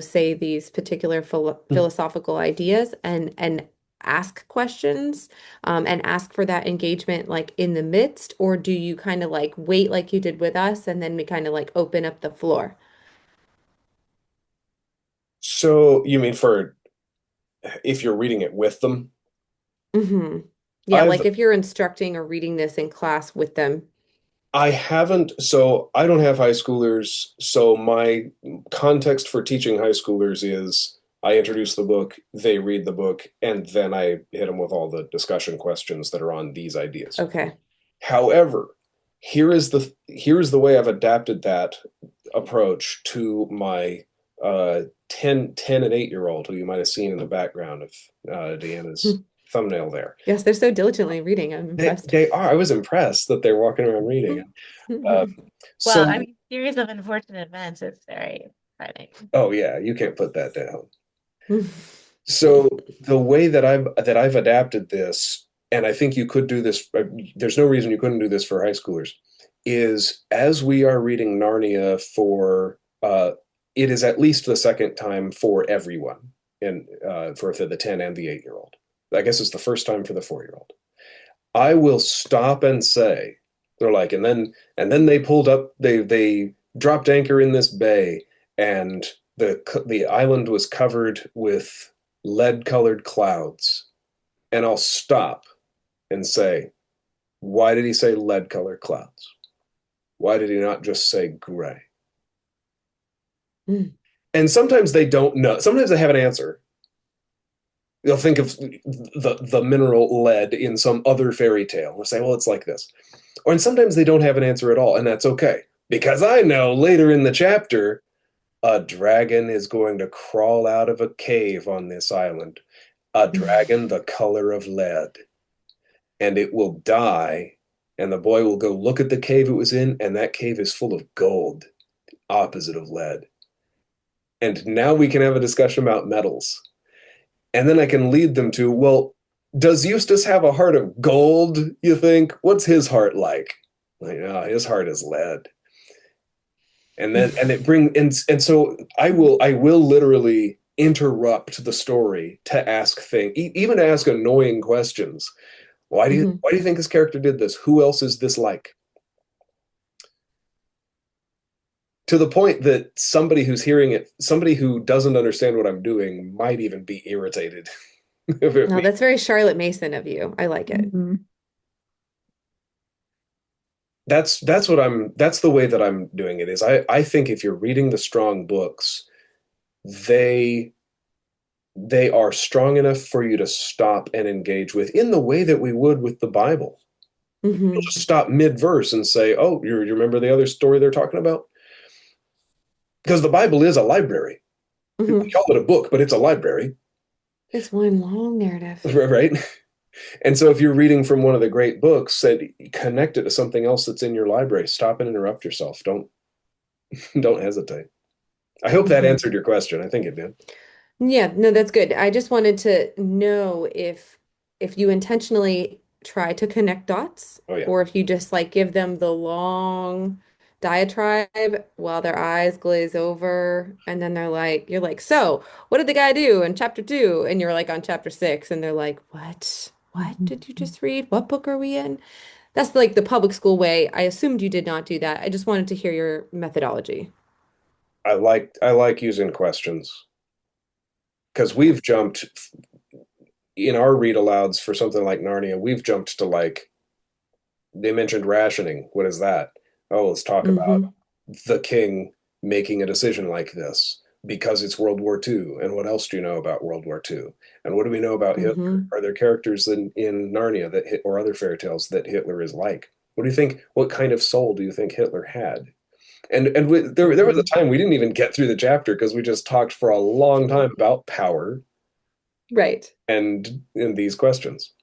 say these particular philosophical ideas and ask questions, and ask for that engagement like in the midst, or do you kind of like wait like you did with us and then we kind of like open up the floor? So you mean for if you're reading it with them? Hmm. Yeah, I've like if you're instructing or reading this in class with them. I haven't, so I don't have high schoolers. So my context for teaching high schoolers is I introduce the book, they read the book, and then I hit them with all the discussion questions that are on these ideas. Okay. However, here is the way I've adapted that approach to my 10 and 8-year old who you might have seen in the background of Deanna's thumbnail there. Yes, they're so diligently reading. I'm impressed. They are. I was impressed that they're walking around reading. Uh, Well, so, I mean, series of unfortunate events is very exciting. oh yeah, you can't put that down. So the way that I've adapted this and I think you could do this, there's no reason you couldn't do this for high schoolers, is as we are reading Narnia it is at least the second time for everyone, and for the 10 and the 8-year-old. I guess it's the first time for the 4-year-old. I will stop and say, they're like, and then they pulled up, they dropped anchor in this bay, and the island was covered with lead-colored clouds. And I'll stop and say, why did he say lead-colored clouds? Why did he not just say gray? Mm. And sometimes they don't know. Sometimes they have an answer. They'll think of the mineral lead in some other fairy tale. They'll say, well, it's like this. And sometimes they don't have an answer at all, and that's okay. Because I know later in the chapter, a dragon is going to crawl out of a cave on this island. A dragon the color of lead. And it will die, and the boy will go look at the cave it was in, and that cave is full of gold, opposite of lead. And now we can have a discussion about metals. And then I can lead them to, well, does Eustace have a heart of gold, you think? What's his heart like? Like, oh, his heart is lead. And then and so I will literally interrupt the story to ask things, even to ask annoying questions. Why do you think this character did this? Who else is this like? To the point that somebody who's hearing it, somebody who doesn't understand what I'm doing, might even be irritated. No, that's very Charlotte Mason of you. I like it. Mhm. That's the way that I'm doing it. Is I think if you're reading the strong books, they they are strong enough for you to stop and engage with in the way that we would with the Bible. You'll just stop mid-verse and say, oh, you remember the other story they're talking about? Because the Bible is a library. We call it a book, but it's a library. It's one long narrative. Right? And so if you're reading from one of the great books, that connect it to something else that's in your library, stop and interrupt yourself. Don't hesitate. I hope that answered your question. I think it did. Yeah, no, that's good. I just wanted to know if you intentionally try to connect dots Oh yeah. or if you just like give them the long diatribe while their eyes glaze over and then they're like you're like, "So, what did the guy do in chapter 2?" And you're like on chapter 6 and they're like, "What? What did you just read? What book are we in?" That's like the public school way. I assumed you did not do that. I just wanted to hear your methodology. I like using questions because we've jumped in our read alouds for something like Narnia. We've jumped to, like, they mentioned rationing. What is that? Oh, let's talk about Hmm. the king making a decision like this because it's World War II. And what else do you know about World War II? And what do we know about Hitler? Hmm. Are there characters in Narnia or other fairy tales that Hitler is like? What do you think? What kind of soul do you think Hitler had? There was a Hmm. time we didn't even get through the chapter because we just talked for a long time about power Right. and these questions.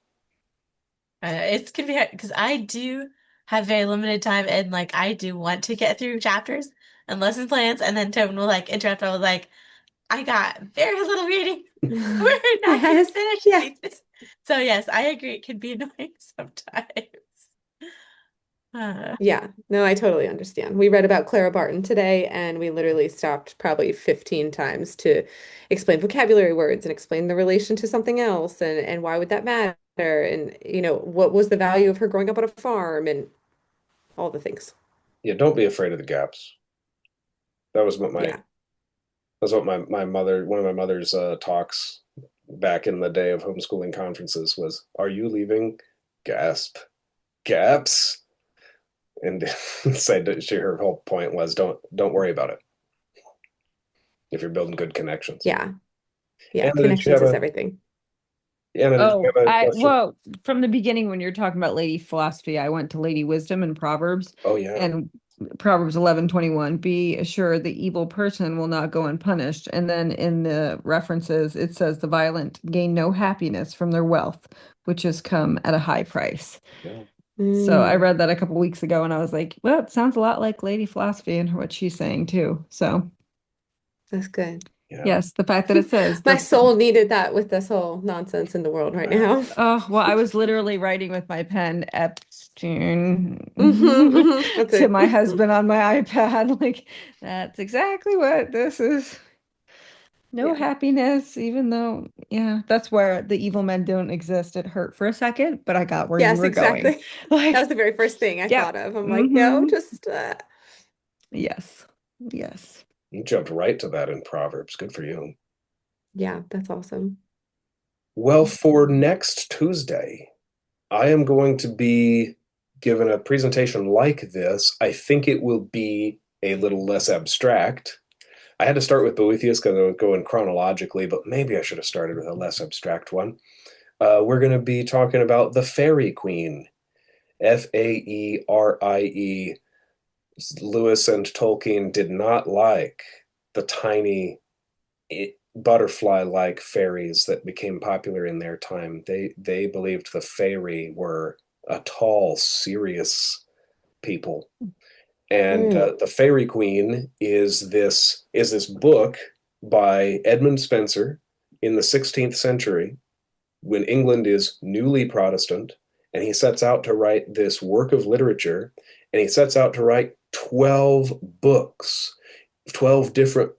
It's gonna be hard because I do have very limited time and like I do want to get through chapters and lesson plans, and then Tobin will like interrupt. I was like, I got very little reading. We're not gonna Yes, finish yes. these. So yes, I agree. It can be annoying sometimes. Uh, Yeah, no, I totally understand. We read about Clara Barton today, and we literally stopped probably 15 times to explain vocabulary words and explain the relation to something else and why would that matter? And, what was the value of her growing up on a farm and all the things. Yeah, don't be afraid of the gaps. That was what my Yeah. that's what my mother one of my mother's talks back in the day of homeschooling conferences was, are you leaving? Gasp. Gaps? And said that her whole point was, don't worry about it if you're building good connections. Yeah. Yeah. Anna, did you Connections have is a everything. Anna, did you Oh, have a question? well, from the beginning when you're talking about Lady Philosophy, I went to Lady Wisdom and Proverbs, Oh yeah. and Proverbs 11:21, be assured the evil person will not go unpunished. And then in the references, it says the violent gain no happiness from their wealth, which has come at a high price. Yeah. So I Mm, read that a couple weeks ago and I was like, well, it sounds a lot like Lady Philosophy and what she's saying too. So that's good. Yeah. Yes, the fact that it says My the soul needed that with this whole nonsense in the world right now. oh, well, I was literally writing with my pen Epstein That's to it. my husband on my iPad. Like, that's exactly what this is. No Yeah. happiness, even though, yeah, that's where the evil men don't exist. It hurt for a second, but I got where you Yes, were going. exactly. That was Like, the very first thing I yep. thought of. I'm like, no, Mm-hmm. just Yes. Yes. You jumped right to that in Proverbs. Good for you. yeah, that's awesome. Well, for next Tuesday, I am going to be given a presentation like this. I think it will be a little less abstract. I had to start with Boethius because I was going chronologically, but maybe I should have started with a less abstract one. We're going to be talking about the Fairy Queen, Faerie. Lewis and Tolkien did not like the tiny butterfly-like fairies that became popular in their time. They believed the fairy were a tall, serious people. And Mm, the Fairy Queen is this book by Edmund Spenser in the 16th century when England is newly Protestant, and he sets out to write this work of literature, and he sets out to write 12 books, 12 different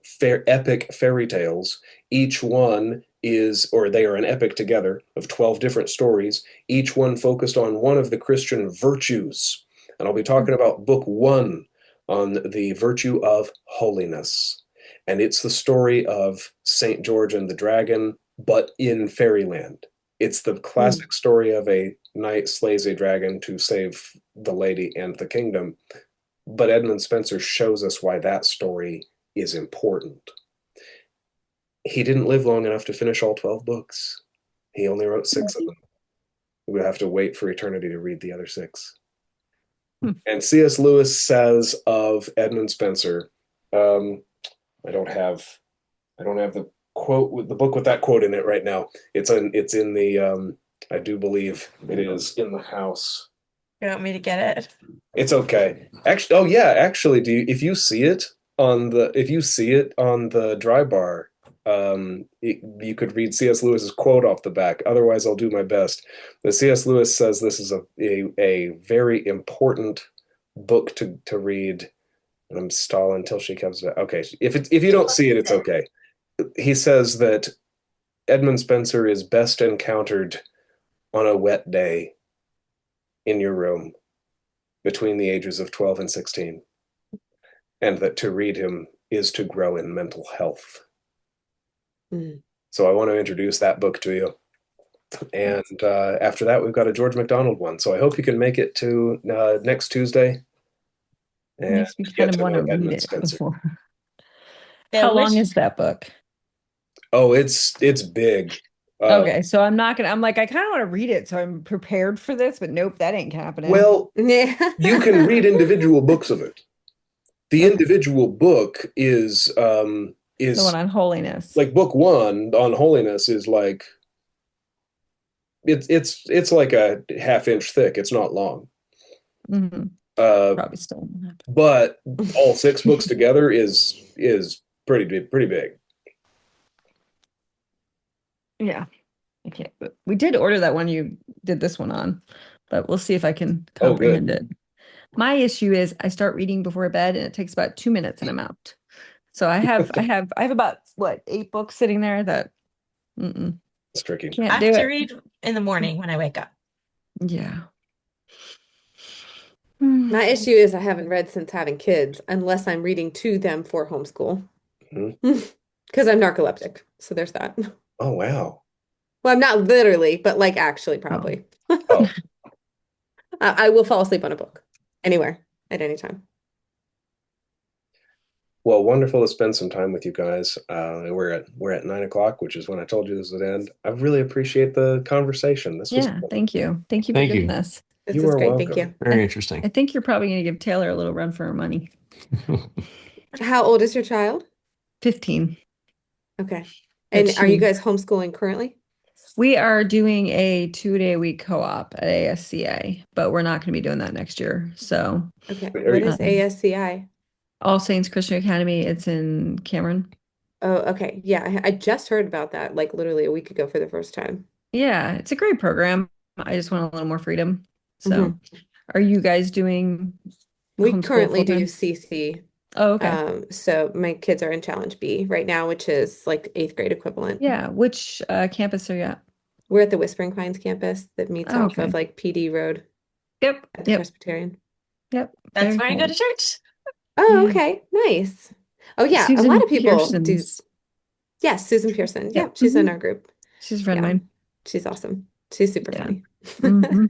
epic fairy tales. Each one is, or they are an epic together of 12 different stories, each one focused on one of the Christian virtues. And I'll be talking about book one on the virtue of holiness. And it's the story of St. George and the Dragon, but in fairyland. It's the mm, classic story of a knight slays a dragon to save the lady and the kingdom. But Edmund Spenser shows us why that story is important. He didn't live long enough to finish all 12 books. He only wrote six of them. We'll have to wait for eternity to read the other six. Hmm. And C.S. Lewis says of Edmund Spenser, um, I don't have the quote with the book with that quote in it right now. It's in the I do believe it is in the house. You want me to get it? It's okay. Actually, oh yeah, actually, if you see it on the dry bar, you could read C.S. Lewis's quote off the back. Otherwise, I'll do my best. The C.S. Lewis says this is a very important book to read. And I'm stalling until she comes back. Okay, if you don't see it, it's okay. He says that Edmund Spenser is best encountered on a wet day in your room between the ages of 12 and 16, and that to read him is to grow in mental health. mm. So I want to introduce that book to you. And after that, we've got a George MacDonald one. So I hope you can make it to next Tuesday and Makes me kind get of to want to know read Edmund it Spenser. before. Yeah, How long which is that book? Oh, it's big. Okay, so I'm not gonna, I'm like, I kind of want to read it, so I'm prepared for this, but nope, that ain't happening. Well, Yeah. you can read individual books of it. The Okay. individual book is The one on holiness. like book one on holiness is like it's like a half-inch thick. It's not long. Mhm. Uh, Probably still won't happen. but all six books together is pretty big. Yeah, I can't. But we did order that one you did this one on, but we'll see if I can Oh, comprehend good. it. My issue is I start reading before bed and it takes about 2 minutes and I'm out. So I have about what 8 books sitting there that It's tricky. I can't have do to it. read in the morning when I wake up. Yeah. My issue is I haven't read since having kids, unless I'm reading to them for homeschool. Mhm. Because I'm narcoleptic. So there's that. Oh, wow. Well, I'm not literally, but like actually, Oh. probably. Oh, I will fall asleep on a book anywhere at any time. well, wonderful to spend some time with you guys. We're at 9 o'clock, which is when I told you this would end. I really appreciate the conversation. This was Yeah, fun. thank you. Thank you for Thank doing you. this. This You is are great. Thank welcome. you. Very I interesting. think you're probably going to give Taylor a little run for her money. How old is your child? 15. Okay. But And are you she, guys homeschooling currently? we are doing a 2-day-a-week co-op at ASCA, but we're not going to be doing that next year. So, Okay. Are What you, is ASCI? All Saints Christian Academy, it's in Cameron. Oh, okay. Yeah, I just heard about that like literally a week ago for the first time. Yeah, it's a great program. I just want a little more freedom. So, Mhm. are you guys doing We homeschool currently full do time? CC. Oh, okay. So my kids are in Challenge B right now, which is like eighth grade equivalent. Yeah. Which campus are you at? We're at the Whispering Pines campus that meets Oh, off of okay. like PD Road Yep. at the Yep. Presbyterian. Yep. That's Very where I go cool. to church. Oh, Yeah. okay. Nice. Oh yeah, a lot Susan of people do. Pearson's. Yes, Susan Pearson. Yeah, Yep. she's in our group. She's a friend of Yeah, mine. she's awesome. She's super Yeah. funny. hmm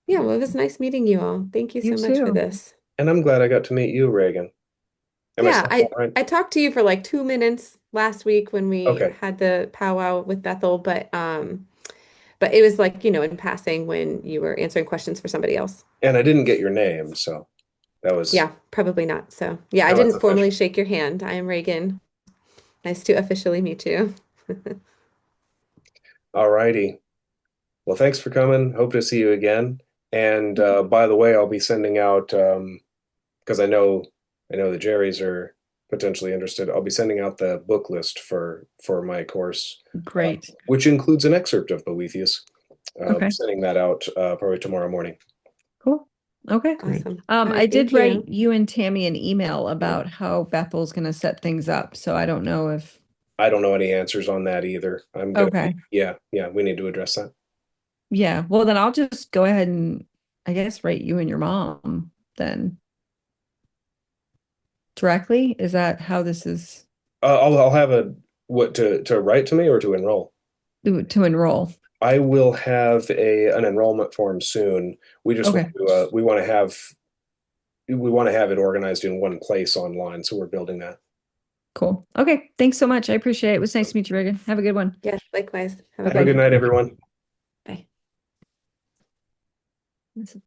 Yeah, well, it was nice meeting you all. Thank you You so much for too. this. And I'm glad I got to meet you, Reagan. Am I Yeah, saying that I right? I talked to you for like 2 minutes last week when we Okay. had the powwow with Bethel, but it was like, in passing when you were answering questions for somebody else. And I didn't get your name, so that was Yeah, probably not. So, yeah, I now it's didn't formally official. shake your hand. I am Reagan. Nice to officially meet you. All righty. Well, thanks for coming. Hope to see you again. And by the way, I'll be sending out because I know the Jerrys are potentially interested. I'll be sending out the book list for my course, Great. which includes an excerpt of Boethius. Okay. Sending that out probably tomorrow morning. Cool. Okay. Awesome. All I right, did thank write you. you and Tammy an email about how Bethel's going to set things up. So I don't know if, I don't know any answers on that either. I'm gonna okay. yeah, we need to address that. Yeah. Well, then I'll just go ahead and I guess write you and your mom then directly. Is that how this is I'll have a what to write to me or to enroll. to enroll? I will have a an enrollment form soon. We just want Okay. to we want to have it organized in one place online, so we're building that. Cool. Okay. Thanks so much. I appreciate it. It was nice to meet you, Reagan. Have a good one. Yes, likewise. Have a Have a good good Bye-bye. night, one. everyone. Bye.